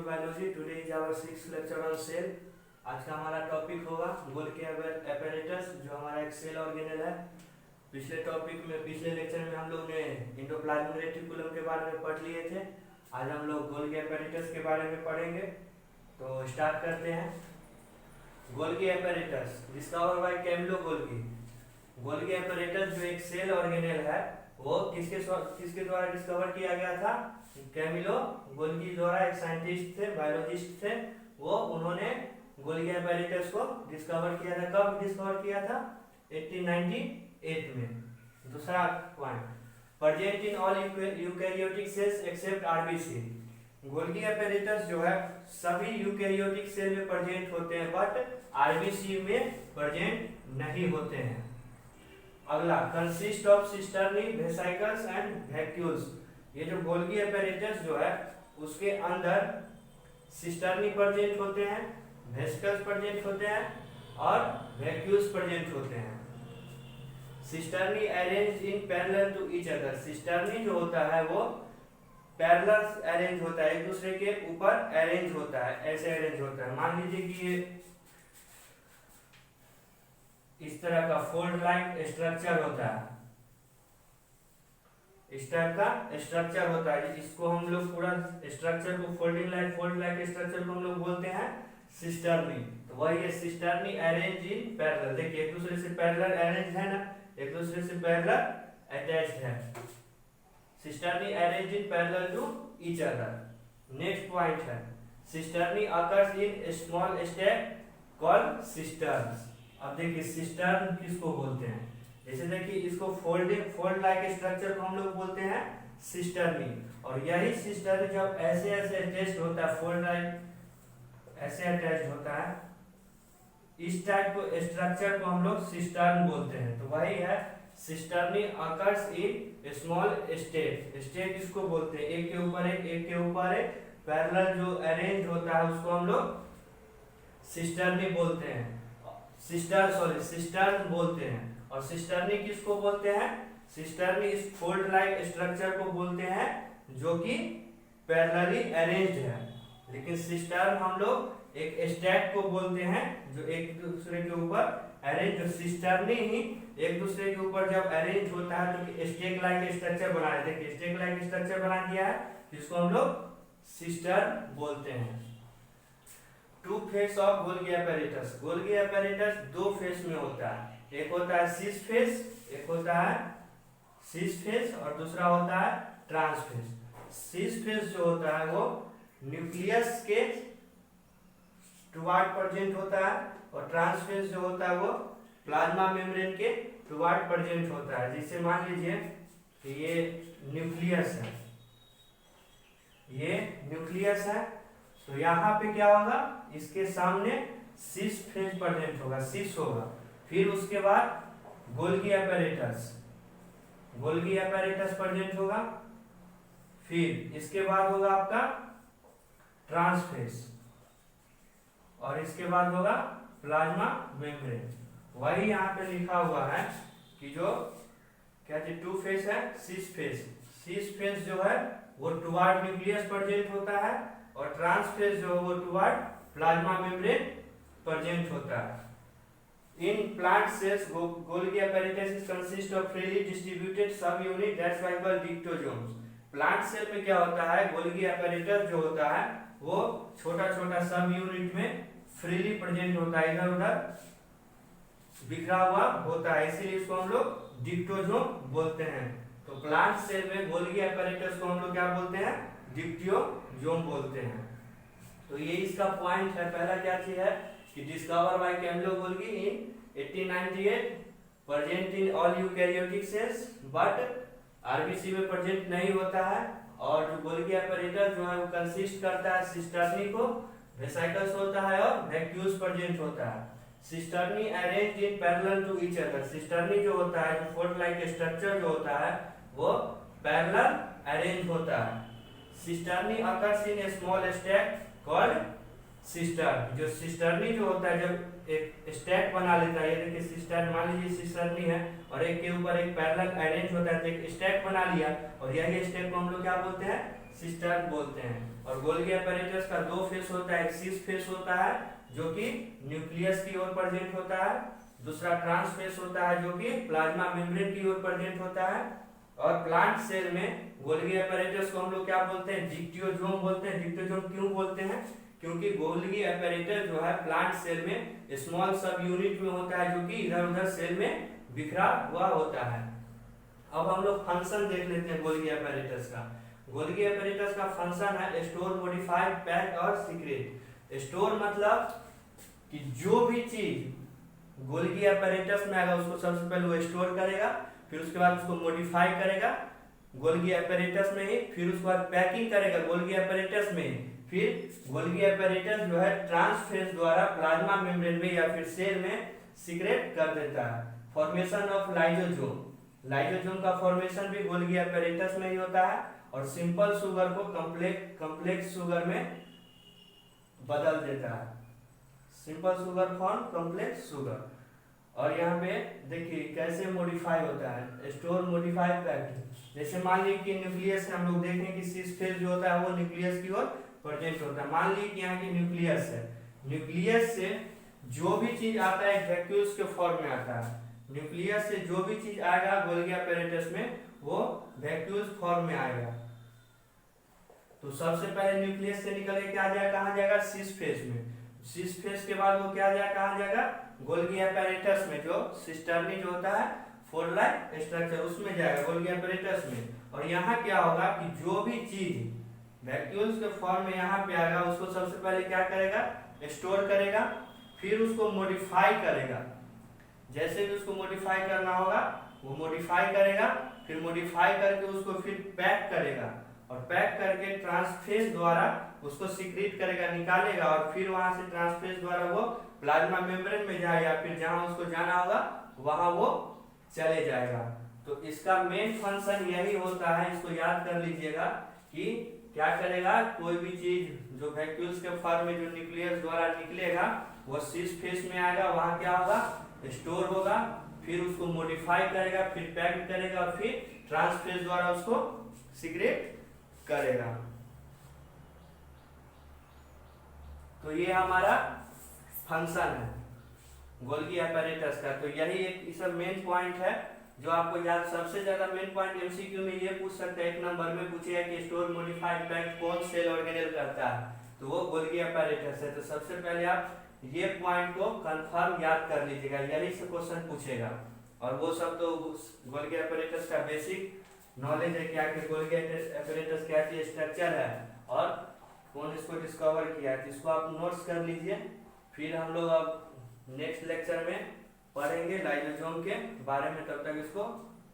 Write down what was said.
Biology. Today is our 6th lecture on cell. आज का हमारा टॉपिक होगा गोल्गी एपेरेटस, जो हमारा एक सेल ऑर्गेनेल है। पिछले लेक्चर में हम लोग ने एंडोप्लाज्मिक रेटिकुलम के बारे में पढ़ लिए थे। आज हम लोग गोल्गी एपेरेटस के बारे में पढ़ेंगे। तो स्टार्ट करते हैं। Golgi apparatus discover by Camillo Golgi. Golgi apparatus जो एक सेल ऑर्गेनेल है वो किसके द्वारा डिस्कवर किया गया था? कैमिलो गोल्गी द्वारा। एक साइंटिस्ट थे, बायोलॉजिस्ट थे, उन्होंने गोल्गी एपेरेटस को डिस्कवर किया था। कब डिस्कवर किया था? 1898 में। दूसरा point, present in all eukaryotic cells except RBC. Golgi apparatus जो है सभी यूकैरियोटिक सेल में प्रेजेंट होते हैं, बट आरबीसी में प्रेजेंट नहीं होते हैं। अगला, consist of cisternae, vesicles and vacuoles. ये जो गोल्गी एपेरेटस जो है उसके अंदर सिस्टर्नी प्रेजेंट होते हैं, वेसिकल्स प्रेजेंट होते हैं और वैक्यूल्स प्रेजेंट होते हैं। Cisternae arrange in parallel to each other. Cisternae जो होता है वो पैरेलल अरेंज होता है, एक दूसरे के ऊपर अरेंज होता है, ऐसे अरेंज होता है। मान लीजिए कि ये इस तरह का फोल्ड लाइक स्ट्रक्चर होता है, इस टाइप का स्ट्रक्चर होता है। इसको हम लोग पूरा स्ट्रक्चर को फोल्ड लाइक स्ट्रक्चर को हम लोग बोलते हैं सिस्टर्नी। तो वही है सिस्टर्नी अरेंज इन पैरेलल। देखिए एक दूसरे से पैरेलल अरेंज है ना, एक दूसरे से पैरेलल अटैच्ड है। Cisternae arrange in parallel to each other. Next point है, cisternae occurs in small step called cisterns. अब देखिए सिस्टर्न किसको बोलते हैं? जैसे देखिए इसको फोल्ड लाइक स्ट्रक्चर को हम लोग बोलते हैं सिस्टर्नी, और यही सिस्टर्न जब ऐसे अटैच्ड होता है, फोल्ड लाइक ऐसे अटैच्ड होता है, इस टाइप को स्ट्रक्चर को हम लोग सिस्टर्न बोलते हैं। तो वही है cisternae occurs in small step. Step इसको बोलते हैं, एक के ऊपर एक पैरेलल जो अरेंज होता है उसको हम लोग सिस्टर्नी बोलते हैं, सिस्टर्न बोलते हैं। और सिस्टर्नी किसको बोलते हैं? सिस्टर्नी इस फोल्ड लाइक स्ट्रक्चर को बोलते हैं जो कि पैरेलली अरेंज्ड है। लेकिन सिस्टर्न हम लोग एक स्टैक को बोलते हैं जो एक दूसरे के ऊपर अरेंज। सिस्टर्नी ही एक दूसरे के ऊपर जब अरेंज होता है तो स्टेक लाइक स्ट्रक्चर बना देते हैं। स्टेक लाइक स्ट्रक्चर बना दिया है जिसको हम लोग सिस्टर्न बोलते हैं। Two face of Golgi apparatus. Golgi apparatus दो फेस में होता है, एक होता है सिस फेस, और दूसरा होता है ट्रांस फेस। सिस फेस जो होता है वो न्यूक्लियस के टुवार्ड प्रेजेंट होता है, और ट्रांस फेस जो होता है वो प्लाज्मा मेम्ब्रेन के टुवार्ड प्रेजेंट होता है। जैसे मान लीजिए कि ये न्यूक्लियस है, तो यहाँ पे क्या होगा, इसके सामने सिस फेस प्रेजेंट होगा, सिस होगा। फिर उसके बाद गोल्गी एपेरेटस प्रेजेंट होगा। फिर इसके बाद होगा आपका ट्रांस फेस, और इसके बाद होगा प्लाज्मा मेम्ब्रेन। वही यहाँ पे लिखा हुआ है कि जो क्या चीज टू फेस है, सिस फेस जो है वो टुवार्ड न्यूक्लियस प्रेजेंट होता है, और ट्रांस फेस जो है वो टुवार्ड प्लाज्मा मेम्ब्रेन प्रेजेंट होता है। In plant cells, Golgi apparatus consists of freely distributed subunit that's why called dictosomes. Plant cell में क्या होता है, गोल्गी एपेरेटस जो होता है वो छोटा सब यूनिट में फ्रीली प्रेजेंट होता है, इधर उधर बिखरा हुआ होता है, इसीलिए इसको हम लोग डिक्टोसोम बोलते हैं। तो प्लांट सेल में गोल्गी एपेरेटस को हम लोग क्या बोलते हैं? डिक्टोसोम बोलते हैं। तो ये इसका पॉइंट है। पहला क्या चीज है कि discover by Camillo Golgi in 1898, present in all eukaryotic cells but RBC में प्रेजेंट नहीं होता है। और जो गोल्गी एपेरेटस जो है वो कंसिस्ट करता है सिस्टर्नी को, वेसिकल्स होता है और वैक्यूल्स प्रेजेंट होता है। Cisternae arranged in parallel to each other. Cisternae जो होता है, जो फोल्ड लाइक स्ट्रक्चर जो होता है वो पैरेलल अरेंज होता है। Cisternae occurs in small stack called cistern. जो सिस्टर्नी जो होता है जब एक स्टैक बना लेता है, ये देखिए सिस्टर्न, मान लीजिए सिस्टर्नी है और एक के ऊपर एक पैरेलल अरेंज होता है, तो एक स्टैक बना लिया, और यही स्टैक को हम लोग क्या बोलते हैं? सिस्टर्न बोलते हैं। और गोल्गी अपैरेटस का दो फेस होता है, एक सिस फेस होता है जो कि न्यूक्लियस की ओर प्रेजेंट होता है, दूसरा ट्रांस फेस होता है जो कि प्लाज्मा मेम्ब्रेन की ओर प्रेजेंट होता है। और प्लांट सेल में गोल्गी अपैरेटस को हम लोग क्या बोलते हैं, डिक्टियोजोम बोलते हैं। डिक्टियोजोम क्यों बोलते हैं, क्योंकि गोल्गी अपैरेटस जो है प्लांट सेल में स्मॉल सब यूनिट में होता है जो कि इधर उधर सेल में बिखरा हुआ होता है। अब हम लोग फंक्शन देख लेते हैं गोल्गी अपैरेटस का। गोल्गी अपैरेटस का फंक्शन है स्टोर, मॉडिफाई, पैक और सीक्रेट। स्टोर मतलब कि जो भी चीज गोल्गी अपैरेटस में आएगा उसको सबसे पहले वो स्टोर करेगा, फिर उसके बाद उसको मॉडिफाई करेगा गोल्गी अपैरेटस में ही, फिर उसके बाद पैकिंग करेगा गोल्गी अपैरेटस में ही, फिर गोल्गी अपैरेटस जो है ट्रांसफेस द्वारा प्लाज्मा मेम्ब्रेन में या फिर सेल में सीक्रेट कर देता है। फॉर्मेशन ऑफ लाइसोसोम, लाइसोसोम का फॉर्मेशन भी गोल्गी अपैरेटस में ही होता है और सिंपल शुगर को कॉम्प्लेक्स शुगर में बदल देता है। Simple sugar form complex sugar. और यहाँ पे देखिए कैसे मॉडिफाई होता है, स्टोर, मॉडिफाई, पैकिंग। जैसे मान लीजिए कि न्यूक्लियस हम लोग देखें कि सिस फेस जो होता है वो न्यूक्लियस की ओर प्रेजेंट होता है। मान लीजिए कि यहाँ की न्यूक्लियस है, न्यूक्लियस से जो भी चीज आता है वैक्यूल्स के फॉर्म में आता है। न्यूक्लियस से जो भी चीज आएगा गोल्गी अपैरेटस में वो वैक्यूल्स फॉर्म में आएगा। तो सबसे पहले न्यूक्लियस से निकल के क्या जाएगा, कहाँ जाएगा, सिस फेस में। सिस फेस के बाद वो क्या जाएगा, कहाँ जाएगा, गोल्गी अपैरेटस में, जो सिस्टर्नी जो होता है फोर लाइक स्ट्रक्चर उसमें जाएगा गोल्गी अपैरेटस में। और यहाँ क्या होगा कि जो भी चीज वैक्यूल्स के फॉर्म में यहाँ पे आएगा उसको सबसे पहले क्या करेगा, स्टोर करेगा, फिर उसको मॉडिफाई करेगा। जैसे भी उसको मॉडिफाई करना होगा वो मॉडिफाई करेगा, फिर मॉडिफाई करके उसको फिर पैक करेगा और पैक करके ट्रांसफेस द्वारा उसको सीक्रेट करेगा, निकालेगा और फिर वहां से ट्रांसफेस द्वारा वो प्लाज्मा मेम्ब्रेन में जाए या फिर जहां उसको जाना होगा वहां वो चले जाएगा। तो इसका मेन फंक्शन यही होता है, इसको याद कर लीजिएगा कि क्या करेगा, कोई भी चीज जो वैक्यूल्स के फॉर्म में जो न्यूक्लियस द्वारा निकलेगा वो सिस फेस में आएगा, वहां क्या होगा, स्टोर होगा, फिर उसको मॉडिफाई करेगा, फिर पैक करेगा और फिर ट्रांसफेस द्वारा उसको सीक्रेट करेगा। तो ये हमारा फंक्शन है गोल्गी अपैरेटस का। तो यही एक इस मेन पॉइंट है जो आपको याद, सबसे ज्यादा मेन पॉइंट एमसीक्यू में ये पूछ सकते हैं, एक नंबर में पूछेगा कि स्टोर, मॉडिफाई, पैक कौन सेल ऑर्गेनेल करता है, तो वो गोल्गी अपैरेटस है। तो सबसे पहले आप ये पॉइंट को कंफर्म याद कर लीजिएगा, यही से क्वेश्चन पूछेगा। और वो सब तो गोल्गी अपैरेटस का बेसिक नॉलेज है, क्या कि गोल्गी अपैरेटस क्या चीज स्ट्रक्चर है और कौन इसको डिस्कवर किया है। इसको आप नोट्स कर लीजिए, फिर हम लोग अब नेक्स्ट लेक्चर में पढ़ेंगे लाइसोसोम के बारे में, तब तक इसको